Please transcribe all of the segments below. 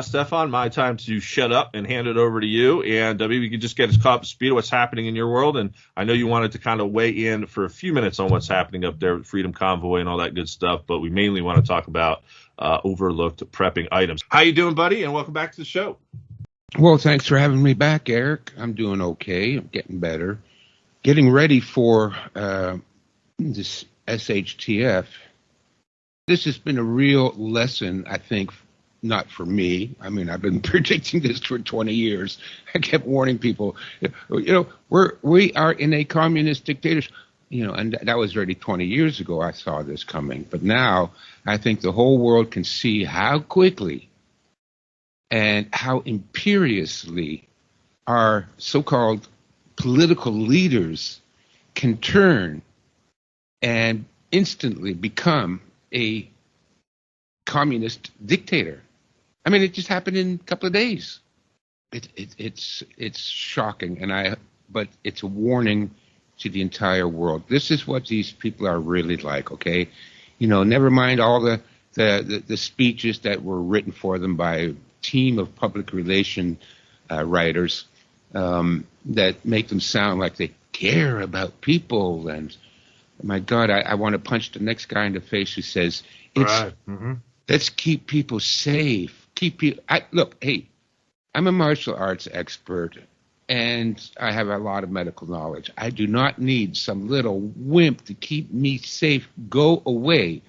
Stefan, my time to shut up and hand it over to you. And maybe we could just get us caught up to speed of what's happening in your world. And I know you wanted to kind of weigh in for a few minutes on what's happening up there with Freedom Convoy and all that good stuff. But we mainly want to talk about overlooked prepping items. How you doing, buddy? And welcome back to the show. Well, thanks for having me back, Eric. I'm doing okay. I'm getting better. Getting ready for this SHTF. This has been a real lesson, I think, not for me. I mean, I've been predicting this for 20 years. I kept warning people, we are in a communist dictatorship, and that was already 20 years ago I saw this coming. But now I think the whole world can see how quickly and how imperiously our so-called political leaders can turn and instantly become a communist dictator. I mean, it just happened in a couple of days. It's shocking, but it's a warning to the entire world. This is what these people are really like. Okay, never mind all the speeches that were written for them by a team of public relation writers that make them sound like they care about people. And my God, I want to punch the next guy in the face who says, let's keep people safe. Look, hey, I'm a martial arts expert, and I have a lot of medical knowledge. I do not need some little wimp to keep me safe. Go away.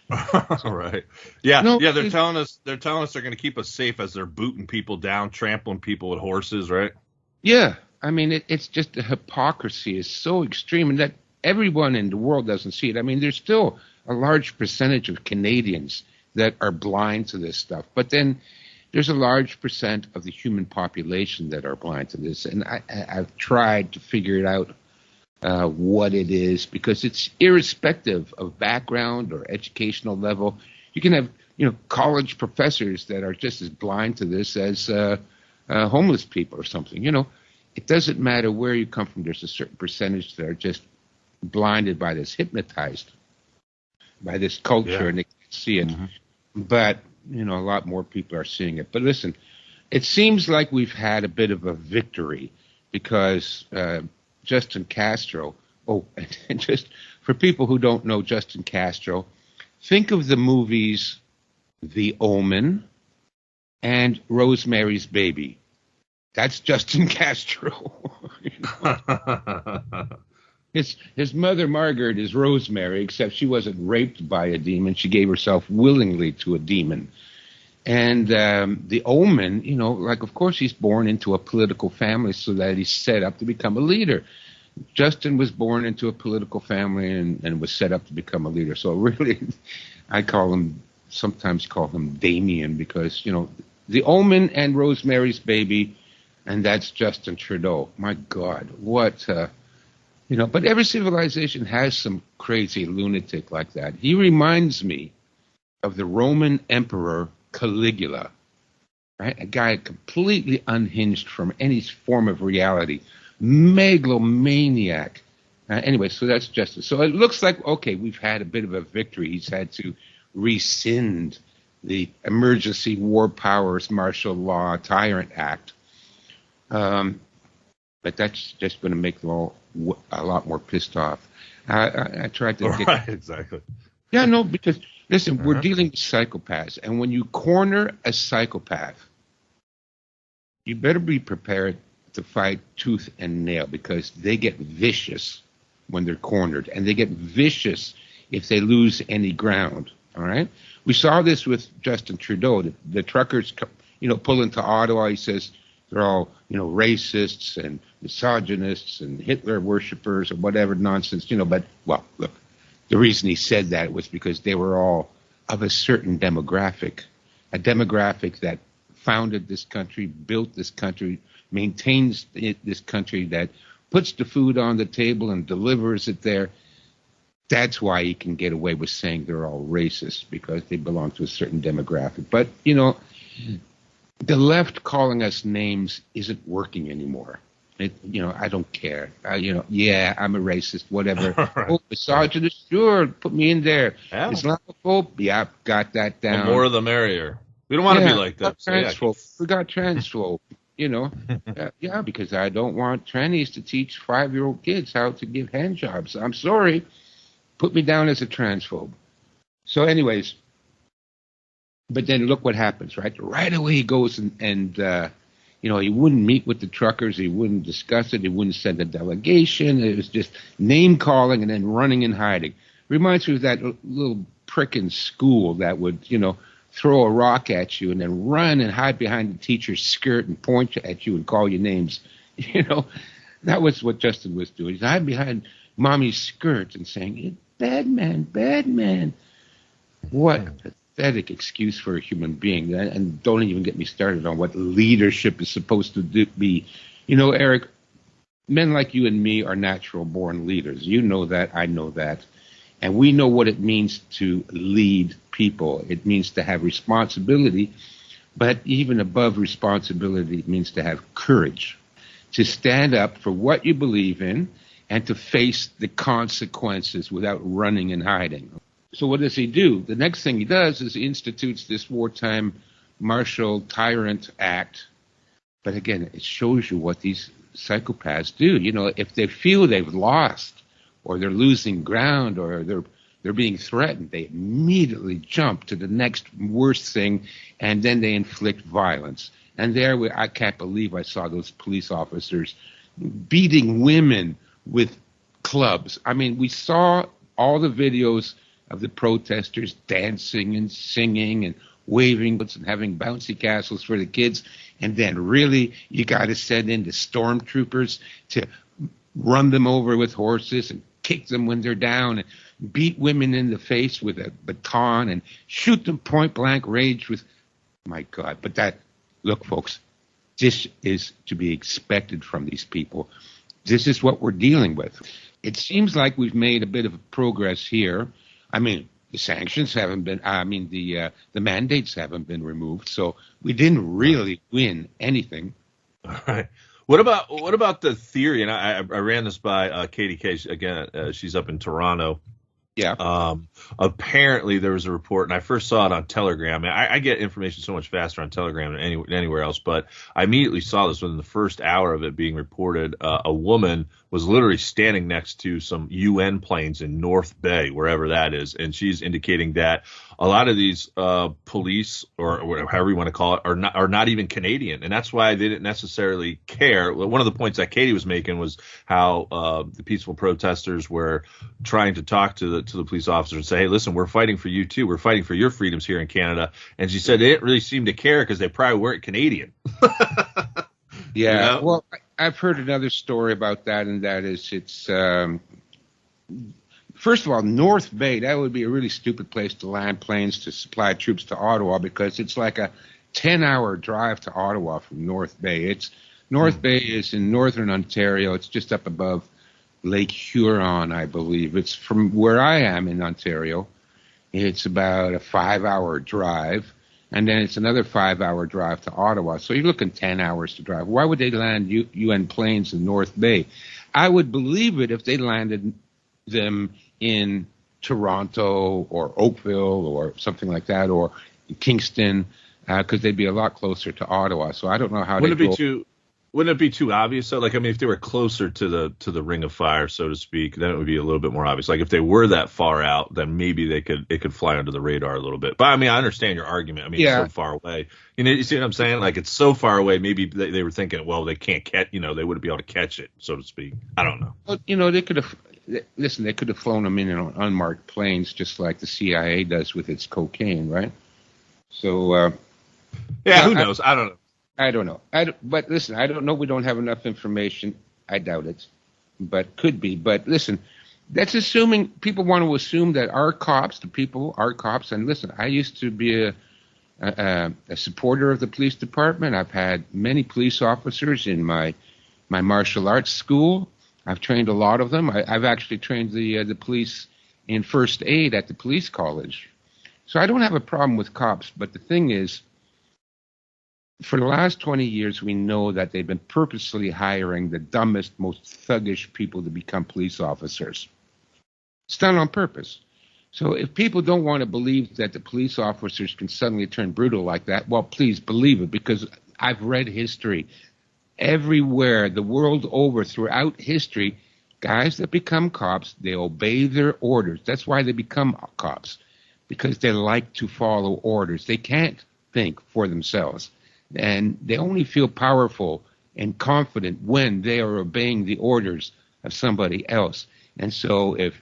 All right. Yeah. No, yeah. They're telling us they're going to keep us safe as they're booting people down, trampling people with horses, right? Yeah. I mean, it's just the hypocrisy is so extreme, and that everyone in the world doesn't see it. I mean, there's still a large percentage of Canadians that are blind to this stuff. But then there's a large percent of the human population that are blind to this. And I've tried to figure it out what it is, because it's irrespective of background or educational level. You can have, college professors that are just as blind to this as homeless people or something. It doesn't matter where you come from. There's a certain percentage that are just blinded by this, hypnotized by this culture, and they can't see it. Mm-hmm. But, a lot more people are seeing it. But listen, it seems like we've had a bit of a victory because Justin Castro, and just for people who don't know Justin Castro, think of the movies The Omen and Rosemary's Baby. That's Justin Castro. His mother, Margaret, is Rosemary, except she wasn't raped by a demon. She gave herself willingly to a demon. And the Omen, of course he's born into a political family so that he's set up to become a leader. Justin was born into a political family and was set up to become a leader. So really, I sometimes call him Damien, because, the Omen and Rosemary's Baby, and that's Justin Trudeau. My God, what... but every civilization has some crazy lunatic like that. He reminds me of the Roman Emperor Caligula, right? A guy completely unhinged from any form of reality, megalomaniac. Anyway, so that's justice. So it looks like, okay, we've had a bit of a victory. He's had to rescind the Emergency War Powers Martial Law Tyrant Act. But that's just going to make them all a lot more pissed off. I tried to get... Right, exactly. Yeah, no, because, listen, we're dealing with psychopaths. And when you corner a psychopath, you better be prepared to fight tooth and nail, because they get vicious when they're cornered. And they get vicious if they lose any ground, all right? We saw this with Justin Trudeau. The truckers, pull into Ottawa. He says... they're all, racists and misogynists and Hitler worshippers or whatever nonsense, but, well, look, the reason he said that was because they were all of a certain demographic, a demographic that founded this country, built this country, maintains this country, that puts the food on the table and delivers it there. That's why he can get away with saying they're all racist, because they belong to a certain demographic. But, the left calling us names isn't working anymore. I don't care. Yeah, I'm a racist, whatever. Oh, misogynist, sure, put me in there. Yeah. Islamophobe, yeah, got that down. The more the merrier. We don't want to be like that. So, we got transphobe. Yeah, because I don't want trannies to teach 5-year-old kids how to give hand jobs. I'm sorry. Put me down as a transphobe. So anyways, but then look what happens, right? Right away he goes and he wouldn't meet with the truckers. He wouldn't discuss it. He wouldn't send a delegation. It was just name calling and then running and hiding. Reminds me of that little prick in school that would, throw a rock at you and then run and hide behind the teacher's skirt and point at you and call you names. That was what Justin was doing. He's hiding behind mommy's skirt and saying, bad man, bad man. What a pathetic excuse for a human being. And don't even get me started on what leadership is supposed to be. Eric, men like you and me are natural born leaders. You know that. I know that. And we know what it means to lead people. It means to have responsibility, but even above responsibility, it means to have courage, to stand up for what you believe in and to face the consequences without running and hiding. So what does he do? The next thing he does is he institutes this wartime martial tyrant act. But again, it shows you what these psychopaths do. If they feel they've lost, or they're losing ground, or they're being threatened, they immediately jump to the next worst thing, and then they inflict violence. And I can't believe I saw those police officers beating women with clubs. I mean, we saw all the videos of the protesters dancing and singing and waving and having bouncy castles for the kids. And then really, you got to send in the stormtroopers to run them over with horses and kick them when they're down and beat women in the face with a baton and shoot them point blank range with, my God. But look, folks, this is to be expected from these people. This is what we're dealing with. It seems like we've made a bit of progress here. I mean, the sanctions haven't been, the mandates haven't been removed. So we didn't really win anything. All right. What about the theory? And I ran this by Katie K. Again, she's up in Toronto. Yeah. Apparently there was a report, and I first saw it on Telegram. I get information so much faster on Telegram than anywhere else, but I immediately saw this within the first hour of it being reported. A woman was literally standing next to some UN planes in North Bay, wherever that is, and she's indicating that a lot of these police, or however you want to call it, are not even Canadian, and that's why they didn't necessarily care. One of the points that Katie was making was how the peaceful protesters were trying to talk to the police officers and say, hey, listen, we're fighting for you too. We're fighting for your freedoms here in Canada. And she said they didn't really seem to care because they probably weren't Canadian. Yeah. Well, I've heard another story about that, and that is it's first of all, North Bay, that would be a really stupid place to land planes to supply troops to Ottawa, because it's like a 10-hour drive to Ottawa from North Bay. North Bay is in northern Ontario. It's just up above Lake Huron, I believe. It's from where I am in Ontario. It's about a 5-hour drive, and then it's another 5-hour drive to Ottawa. So you're looking 10 hours to drive. Why would they land UN planes in North Bay? I would believe it if they landed them in Toronto or Oakville or something like that, or Kingston, because they'd be a lot closer to Ottawa. So I don't know how Wouldn't it be too obvious? So, like, I mean, if they were closer to the ring of fire, so to speak, then it would be a little bit more obvious. Like, if they were that far out, then maybe it could fly under the radar a little bit. But I mean, I understand your argument. I mean, It's so far away. You see what I'm saying? Like, it's so far away. Maybe they were thinking, well, they can't catch. They wouldn't be able to catch it, so to speak. I don't know. Well, they could have. Listen, they could have flown them in on unmarked planes, just like the CIA does with its cocaine, right? So. Who knows? I don't know. I don't know. But listen, I don't know. We don't have enough information. I doubt it, but could be. But listen, that's assuming people want to assume that our cops, the people, are cops. And listen, I used to be a supporter of the police department. I've had many police officers in my martial arts school. I've trained a lot of them. I've actually trained the police in first aid at the police college. So I don't have a problem with cops. But the thing is, for the last 20 years, we know that they've been purposely hiring the dumbest, most thuggish people to become police officers. It's done on purpose. So if people don't want to believe that the police officers can suddenly turn brutal like that, well, please believe it, because I've read history. Everywhere, the world over, throughout history, guys that become cops, they obey their orders. That's why they become cops, because they like to follow orders. They can't think for themselves. And they only feel powerful and confident when they are obeying the orders of somebody else. And so if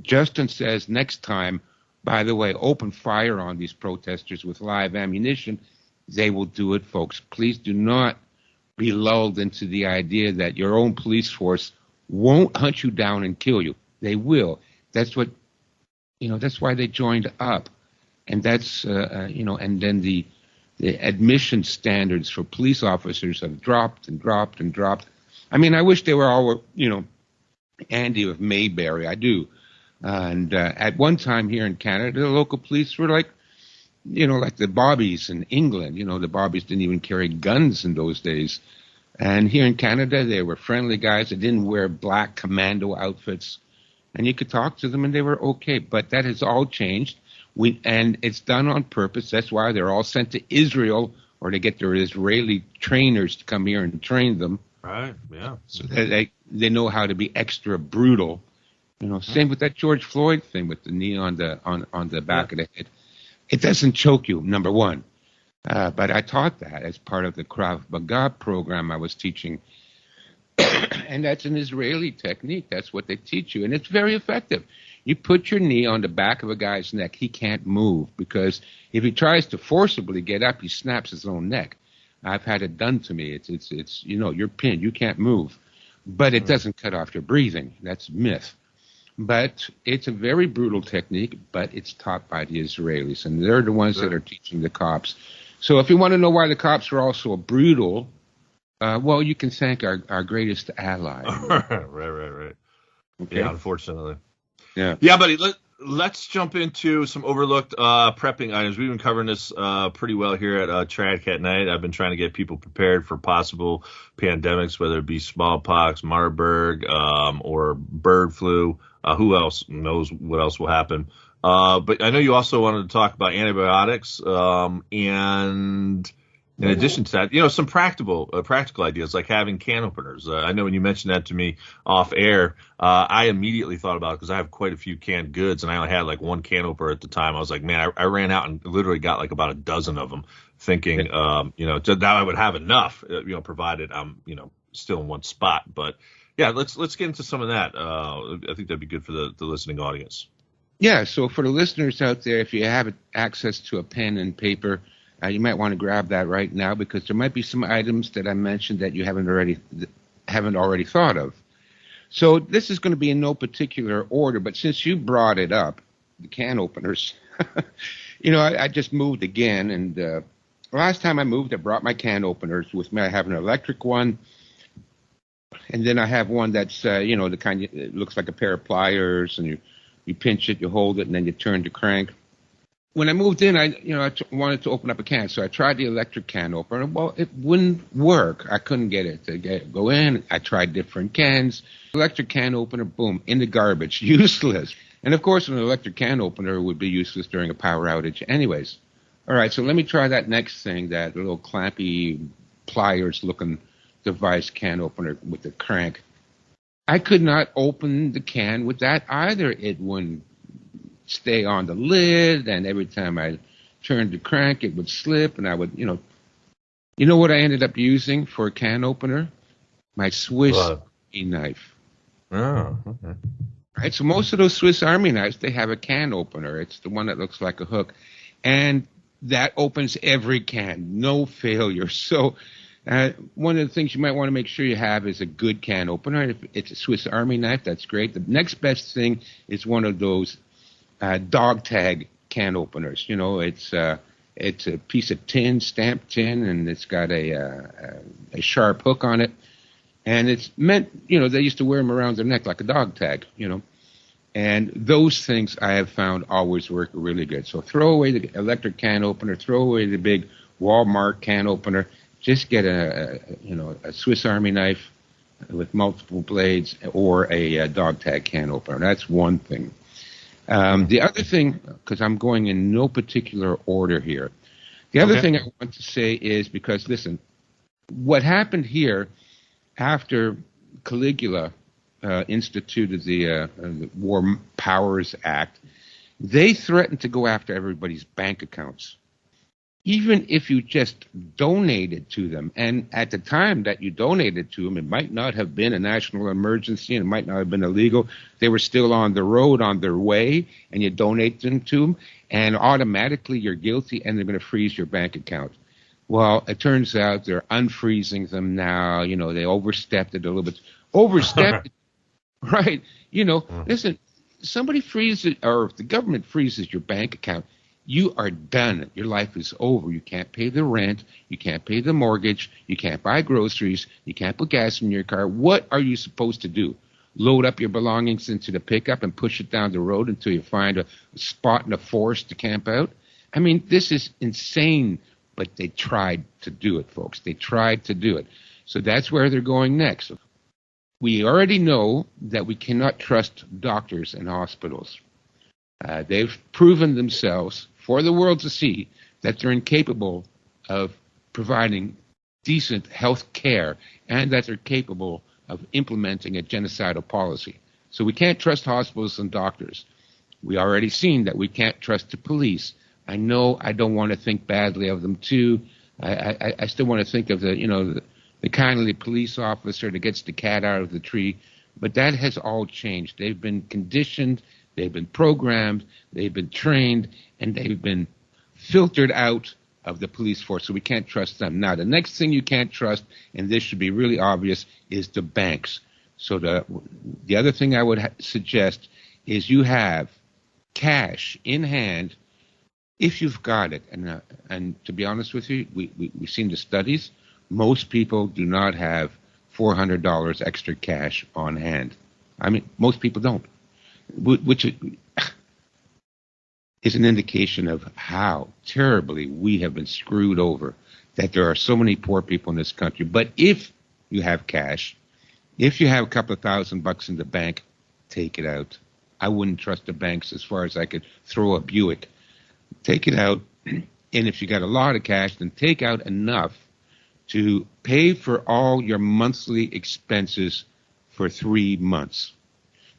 Justin says next time, by the way, open fire on these protesters with live ammunition, they will do it, folks. Please do not be lulled into the idea that your own police force won't hunt you down and kill you. They will. That's what, that's why they joined up. And that's, and then the admission standards for police officers have dropped and dropped and dropped. I mean, I wish they were all, Andy of Mayberry. I do. And at one time here in Canada, the local police were like, like the Bobbies in England. The Bobbies didn't even carry guns in those days. And here in Canada, they were friendly guys. They didn't wear black commando outfits. And you could talk to them and they were okay. But that has all changed. And it's done on purpose. That's why they're all sent to Israel, or they get their Israeli trainers to come here and train them. Right, yeah. So that they know how to be extra brutal. Same with that George Floyd thing with the knee on the back of the head. It doesn't choke you, number one. But I taught that as part of the Krav Maga program I was teaching. And that's an Israeli technique. That's what they teach you. And it's very effective. You put your knee on the back of a guy's neck. He can't move, because if he tries to forcibly get up, he snaps his own neck. I've had it done to me. It's you're pinned. You can't move. But it doesn't cut off your breathing. That's myth. But it's a very brutal technique, but it's taught by the Israelis, and they're the ones that are teaching the cops. So if you want to know why the cops are also brutal, well, you can thank our greatest ally. Right. Okay. Yeah, unfortunately. Yeah, buddy, let's jump into some overlooked prepping items. We've been covering this pretty well here at Tradcat Night. I've been trying to get people prepared for possible pandemics, whether it be smallpox, Marburg, or bird flu. Who else knows what else will happen? But I know you also wanted to talk about antibiotics, and in addition to that, some practical ideas like having can openers. I know when you mentioned that to me off air, I immediately thought about it because I have quite a few canned goods, and I only had like one can opener at the time. I was like, man, I ran out and literally got like about a dozen of them, thinking, that I would have enough, provided I'm, still in one spot. But yeah, let's get into some of that. I think that'd be good for the listening audience. Yeah, so for the listeners out there, if you have access to a pen and paper, you might want to grab that right now, because there might be some items that I mentioned that you haven't already thought of. So this is going to be in no particular order, but since you brought it up, the can openers, I just moved again, and last time I moved, I brought my can openers with me. I have an electric one, and then I have one that's, the kind it looks like a pair of pliers, and you pinch it, you hold it, and then you turn the crank. When I moved in, I wanted to open up a can, so I tried the electric can opener. Well, it wouldn't work. I couldn't get it to go in. I tried different cans. Electric can opener, boom, in the garbage, useless. And of course, an electric can opener would be useless during a power outage anyways. All right, so let me try that next thing, that little clampy pliers-looking device can opener with the crank. I could not open the can with that either. It wouldn't stay on the lid, and every time I turned the crank, it would slip, and I would, you know what I ended up using for a can opener? My Swiss Army knife. Oh, okay. Right, so most of those Swiss Army knives, they have a can opener. It's the one that looks like a hook, and that opens every can, no failure. So one of the things you might want to make sure you have is a good can opener. If it's a Swiss Army knife, that's great. The next best thing is one of those dog tag can openers. It's a piece of tin, stamped tin, and it's got a sharp hook on it. And it's meant, they used to wear them around their neck like a dog tag, And those things I have found always work really good. So throw away the electric can opener, throw away the big Walmart can opener. Just get a Swiss Army knife with multiple blades, or a dog tag can opener. That's one thing. The other thing, because I'm going in no particular order here, the other thing I want to say is because, listen, what happened here after Caligula instituted the War Powers Act, they threatened to go after everybody's bank accounts, even if you just donated to them. And at the time that you donated to them, it might not have been a national emergency and it might not have been illegal. They were still on the road, on their way, and you donate them to them, and automatically you're guilty and they're going to freeze your bank account. Well, it turns out they're unfreezing them now. You know, they overstepped it a little bit. Overstepped, right? You know, listen, somebody freezes, or if the government freezes your bank account, you are done. Your life is over. You can't pay the rent. You can't pay the mortgage. You can't buy groceries. You can't put gas in your car. What are you supposed to do? Load up your belongings into the pickup and push it down the road until you find a spot in the forest to camp out? I mean, this is insane, but they tried to do it, folks. They tried to do it. So that's where they're going next. We already know that we cannot trust doctors and hospitals. They've proven themselves for the world to see that they're incapable of providing decent health care and that they're capable of implementing a genocidal policy. So we can't trust hospitals and doctors. We already seen that we can't trust the police. I know I don't want to think badly of them too. I still want to think of the kindly police officer that gets the cat out of the tree, but that has all changed. They've been conditioned, they've been programmed, they've been trained, and they've been filtered out of the police force, so we can't trust them. Now, the next thing you can't trust, and this should be really obvious, is the banks. So the other thing I would suggest is you have cash in hand if you've got it. And to be honest with you, we've seen the studies. Most people do not have $400 extra cash on hand. I mean, most people don't, which is an indication of how terribly we have been screwed over, that there are so many poor people in this country. But if you have cash, if you have a couple of $1,000 in the bank, take it out. I wouldn't trust the banks as far as I could throw a Buick. Take it out, and if you got a lot of cash, then take out enough to pay for all your monthly expenses for 3 months.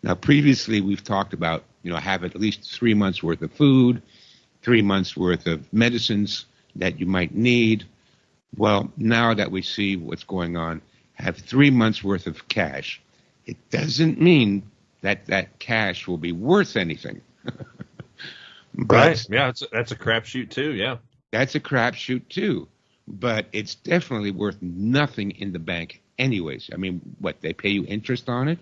Now, previously, we've talked about, have at least 3 months worth of food, 3 months worth of medicines that you might need. Well, now that we see what's going on, have 3 months worth of cash. It doesn't mean that that cash will be worth anything. Right. Yeah, that's a crapshoot too. Yeah. That's a crapshoot too. But it's definitely worth nothing in the bank anyways. I mean, what, they pay you interest on it?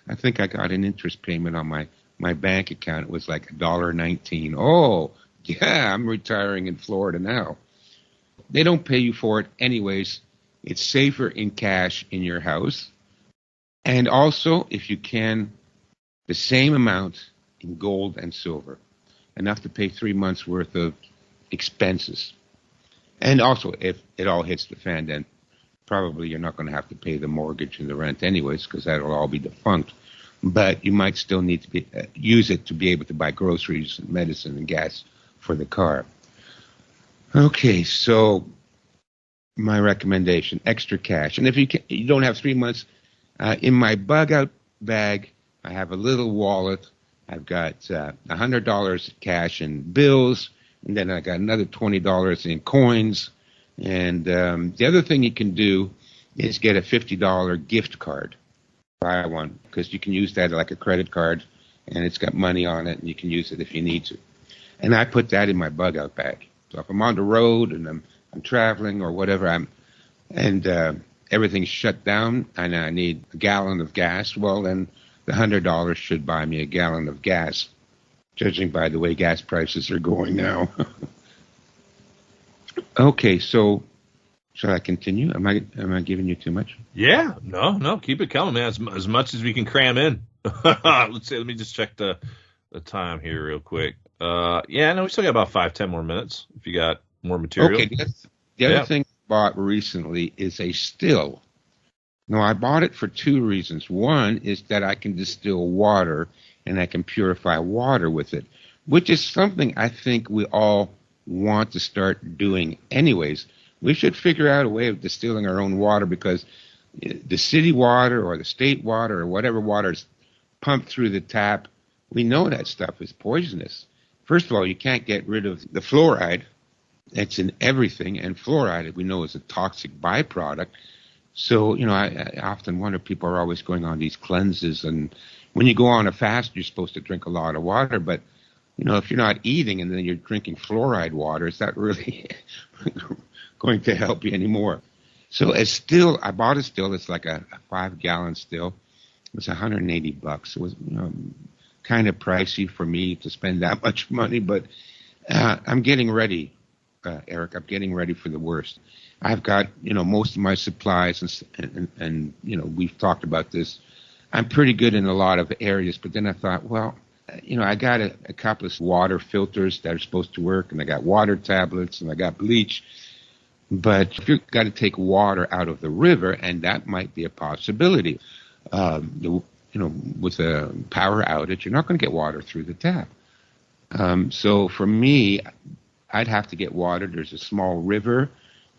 I think I got an interest payment on my bank account. It was like $1.19. Oh, yeah, I'm retiring in Florida now. They don't pay you for it anyways. It's safer in cash in your house. And also, if you can, the same amount in gold and silver, enough to pay 3 months worth of expenses. And also, if it all hits the fan, then probably you're not going to have to pay the mortgage and the rent anyways, because that'll all be defunct. But you might still need to use it to be able to buy groceries and medicine and gas for the car. Okay, so my recommendation, extra cash. And if you don't have 3 months, in my bug-out bag, I have a little wallet. I've got $100 cash in bills, and then I got another $20 in coins. And the other thing you can do is get a $50 gift card. Buy one, because you can use that like a credit card, and it's got money on it, and you can use it if you need to. And I put that in my bug-out bag. So if I'm on the road and I'm traveling or whatever, everything's shut down, and I need a gallon of gas, well, then the $100 should buy me a gallon of gas, judging by the way gas prices are going now. Okay, so shall I continue? Am I giving you too much? Yeah, no, keep it coming, man. As much as we can cram in. Let me just check the time here real quick. We still got about 5-10 more minutes if you got more material. Okay, the other thing I bought recently is a still. Now, I bought it for two reasons. One is that I can distill water and I can purify water with it, which is something I think we all want to start doing anyways. We should figure out a way of distilling our own water, because the city water or the state water or whatever water is pumped through the tap, we know that stuff is poisonous. First of all, you can't get rid of the fluoride. It's in everything, and fluoride, we know, is a toxic byproduct. So, I often wonder, people are always going on these cleanses, and when you go on a fast, you're supposed to drink a lot of water, but, if you're not eating and then you're drinking fluoride water, is that really going to help you anymore? So I bought a still. It's like a 5-gallon still. It was $180. It was kind of pricey for me to spend that much money, but I'm getting ready, Eric. I'm getting ready for the worst. I've got most of my supplies, and we've talked about this. I'm pretty good in a lot of areas, but then I thought, well, I got a couple of water filters that are supposed to work, and I got water tablets, and I got bleach. But if you've got to take water out of the river, and that might be a possibility. With a power outage, you're not going to get water through the tap. So for me, I'd have to get water. There's a small river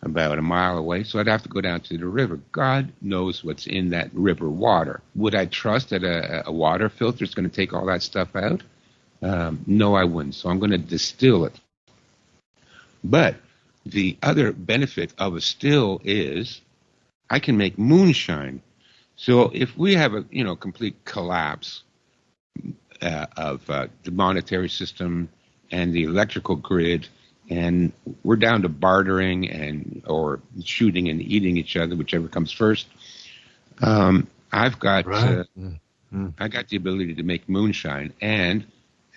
about a mile away, so I'd have to go down to the river. God knows what's in that river water. Would I trust that a water filter is going to take all that stuff out? No, I wouldn't. So I'm going to distill it. But the other benefit of a still is I can make moonshine. So if we have a complete collapse of the monetary system and the electrical grid, and we're down to bartering or shooting and eating each other, whichever comes first, I've got I got the ability to make moonshine. And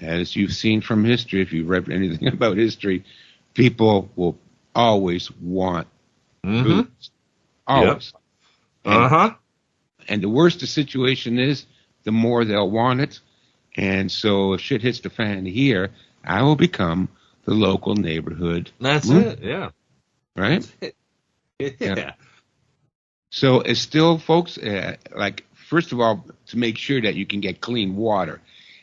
as you've seen from history, if you've read anything about history, people will always want booze. Always. Yep. And the worse the situation is, the more they'll want it. And so if shit hits the fan here, I will become the local neighborhood. That's it, yeah. Right? That's it. Yeah. So it's still, folks, first of all, to make sure that you can get clean water.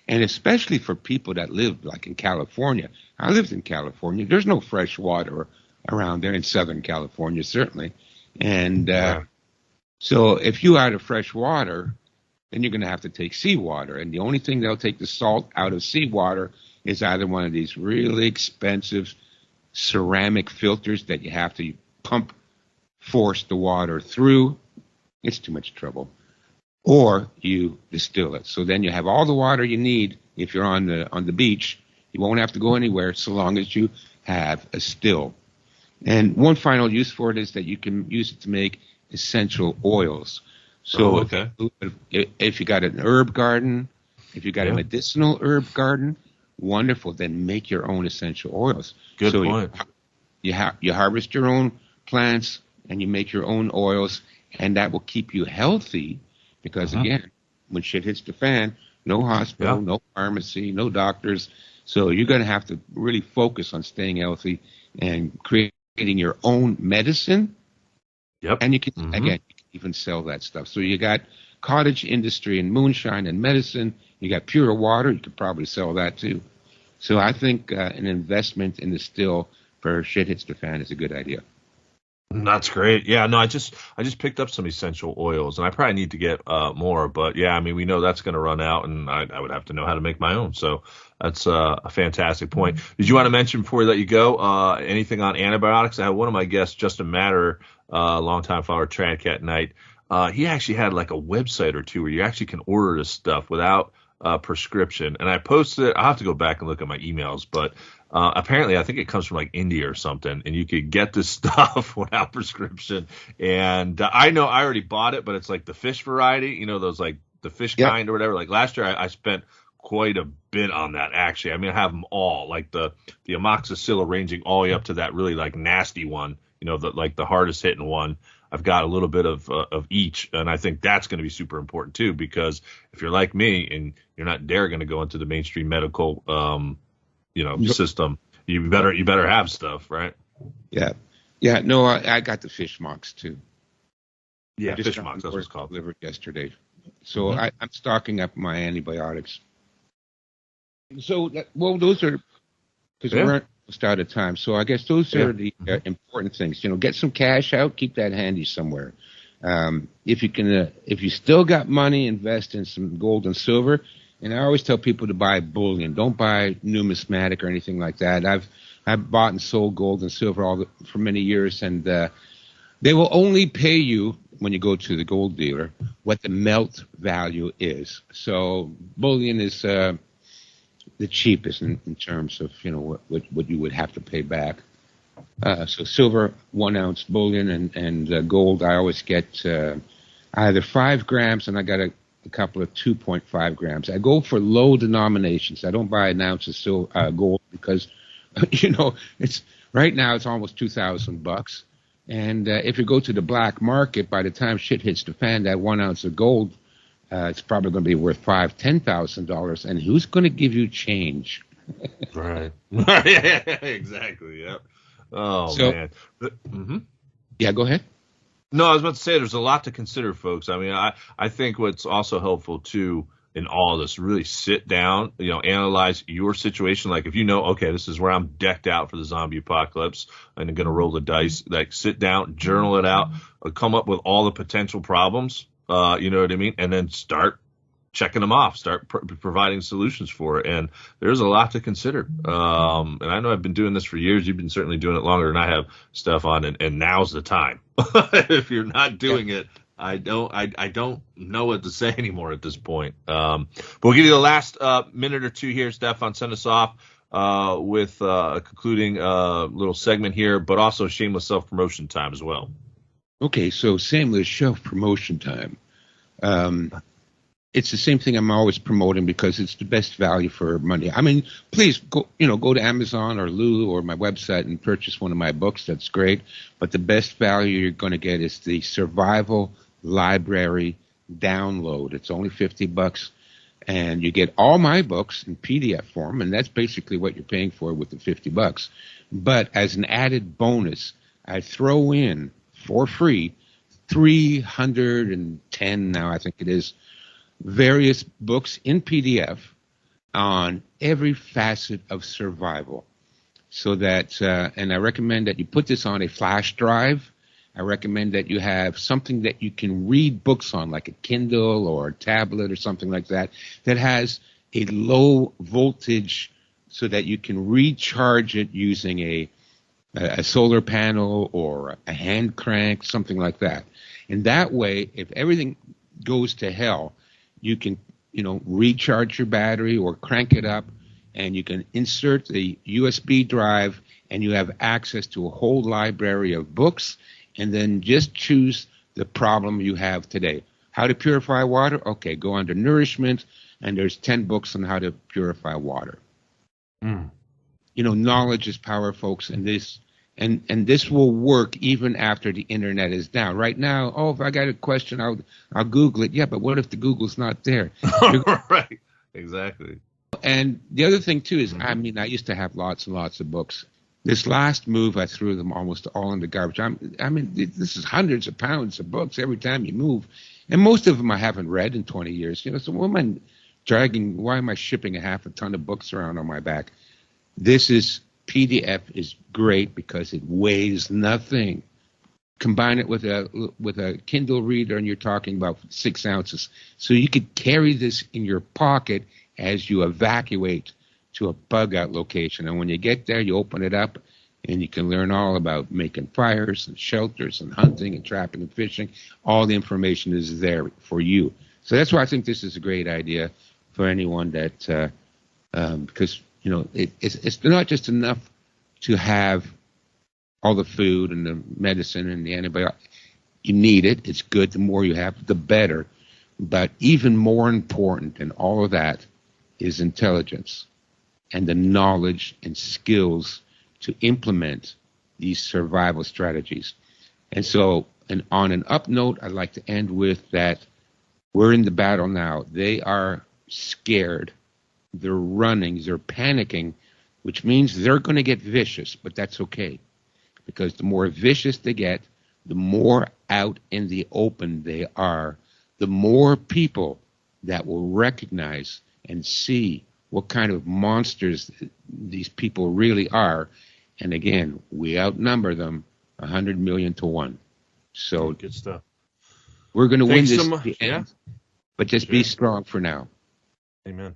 And especially for people that live, like in California. I lived in California. There's no fresh water around there in Southern California, certainly. And so if you out of fresh water, then you're going to have to take seawater. And the only thing that'll take the salt out of seawater is either one of these really expensive ceramic filters that you have to force the water through. It's too much trouble. Or you distill it. So then you have all the water you need if you're on the beach. You won't have to go anywhere so long as you have a still. And one final use for it is that you can use it to make essential oils. So if you got an herb garden, if you got a medicinal herb garden, wonderful. Then make your own essential oils. Good point. You harvest your own plants and you make your own oils, and that will keep you healthy. Because again, when shit hits the fan, no hospital, no pharmacy, no doctors. So you're going to have to really focus on staying healthy and creating your own medicine. Yep. And you can, again, you can even sell that stuff. So you got cottage industry and moonshine and medicine. You got pure water. You could probably sell that too. So I think an investment in the still for shit hits the fan is a good idea. That's great. Yeah, no, I just picked up some essential oils, and I probably need to get more. But yeah, I mean, we know that's going to run out, and I would have to know how to make my own. So that's a fantastic point. Did you want to mention before we let you go anything on antibiotics? I had one of my guests, Justin Matter, longtime follower, Trad Cat Night. He actually had like a website or two where you actually can order this stuff without prescription. And I posted it. I'll have to go back and look at my emails, but apparently I think it comes from like India or something, and you could get this stuff without prescription. And I know I already bought it, but it's like the fish variety, those like the fish kind or whatever. Like last year I spent quite a bit on that, actually. I mean, I have them all, like the amoxicillin ranging all the way up to that really like nasty one, the hardest hitting one. I've got a little bit of each, and I think that's going to be super important too, because if you're like me and you're not going to go into the mainstream medical system, you better have stuff, right? Yeah. No, I got the fish mox too. Yeah, fish mox. That's what it's called. Delivered yesterday, so I'm stocking up my antibiotics. So, those are, because Yeah. we're almost out of time. So I guess those Yeah. are the important things. Get some cash out, keep that handy somewhere. If you can, if you still got money, invest in some gold and silver. And I always tell people to buy bullion. Don't buy numismatic or anything like that. I've bought and sold gold and silver for many years, and they will only pay you when you go to the gold dealer what the melt value is. So bullion is the cheapest in terms of what you would have to pay back. So silver, 1 ounce bullion, and gold. I always get either 5 grams, and I got a couple of 2.5 grams. I go for low denominations. I don't buy an ounce of gold because it's right now it's almost $2,000. And if you go to the black market, by the time shit hits the fan, that 1 ounce of gold, it's probably going to be worth $5,000-$10,000. And who's going to give you change? Right. Yeah, exactly. Yep. Oh, man. Yeah, go ahead. No, I was about to say there's a lot to consider, folks. I mean, I think what's also helpful too in all this, really sit down, analyze your situation. Like if okay, this is where I'm decked out for the zombie apocalypse and I'm going to roll the dice, like sit down, journal it out, come up with all the potential problems, you know what I mean? And then start checking them off, start providing solutions for it. And there's a lot to consider. And I know I've been doing this for years. You've been certainly doing it longer than I have, Stefan, and now's the time. If you're not doing it, I don't know what to say anymore at this point. But we'll give you the last minute or two here, Stefan. Send us off with a concluding little segment here, but also shameless self-promotion time as well. Okay, so shameless self-promotion time. It's the same thing I'm always promoting because it's the best value for money. I mean, please go to Amazon or Lulu or my website and purchase one of my books. That's great. But the best value you're going to get is the Survival Library download. It's only $50, and you get all my books in PDF form, and that's basically what you're paying for with the $50. But as an added bonus, I throw in for free 310 now, I think it is, various books in PDF on every facet of survival. So that, and I recommend that you put this on a flash drive. I recommend that you have something that you can read books on, like a Kindle or a tablet or something like that, that has a low voltage so that you can recharge it using a solar panel or a hand crank, something like that. And that way, if everything goes to hell, you can, recharge your battery or crank it up, and you can insert the USB drive, and you have access to a whole library of books, and then just choose the problem you have today. How to purify water? Okay, go under nourishment, and there's 10 books on how to purify water. Knowledge is power, folks, and this will work even after the internet is down. Right now, if I got a question, I'll Google it. Yeah, but what if the Google's not there? Right, exactly. And the other thing, too, is, I used to have lots and lots of books. This last move, I threw them almost all in the garbage. This is hundreds of pounds of books every time you move. And most of them I haven't read in 20 years. So why am I shipping a half a ton of books around on my back? This is PDF is great because it weighs nothing. Combine it with a Kindle reader, and you're talking about 6 ounces. So you could carry this in your pocket as you evacuate to a bug out location. And when you get there, you open it up, and you can learn all about making fires and shelters and hunting and trapping and fishing. All the information is there for you. So that's why I think this is a great idea for anyone that because it's not just enough to have all the food and the medicine and the antibiotic. You need it. It's good. The more you have, the better. But even more important than all of that is intelligence and the knowledge and skills to implement these survival strategies. And so, and on an up note, I'd like to end with that we're in the battle now. They are scared. They're running. They're panicking, which means they're going to get vicious, but that's okay. Because the more vicious they get, the more out in the open they are, the more people that will recognize and see what kind of monsters these people really are. And again, we outnumber them 100 million to 1. So good stuff. We're going to win Thanks this so at much. the end, Yeah. but just be strong for now. Amen.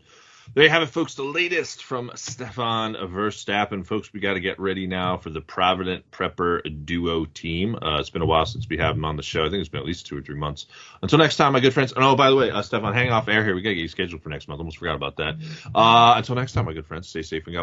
There you have it, folks. The latest from Stefan Verstappen. Folks, we got to get ready now for the Provident Prepper duo team. It's been a while since we have them on the show. I think it's been at least 2 or 3 months. Until next time, my good friends. And oh, by the way, Stefan, hang off air here. We got to get you scheduled for next month. Almost forgot about that. Until next time, my good friends. Stay safe and God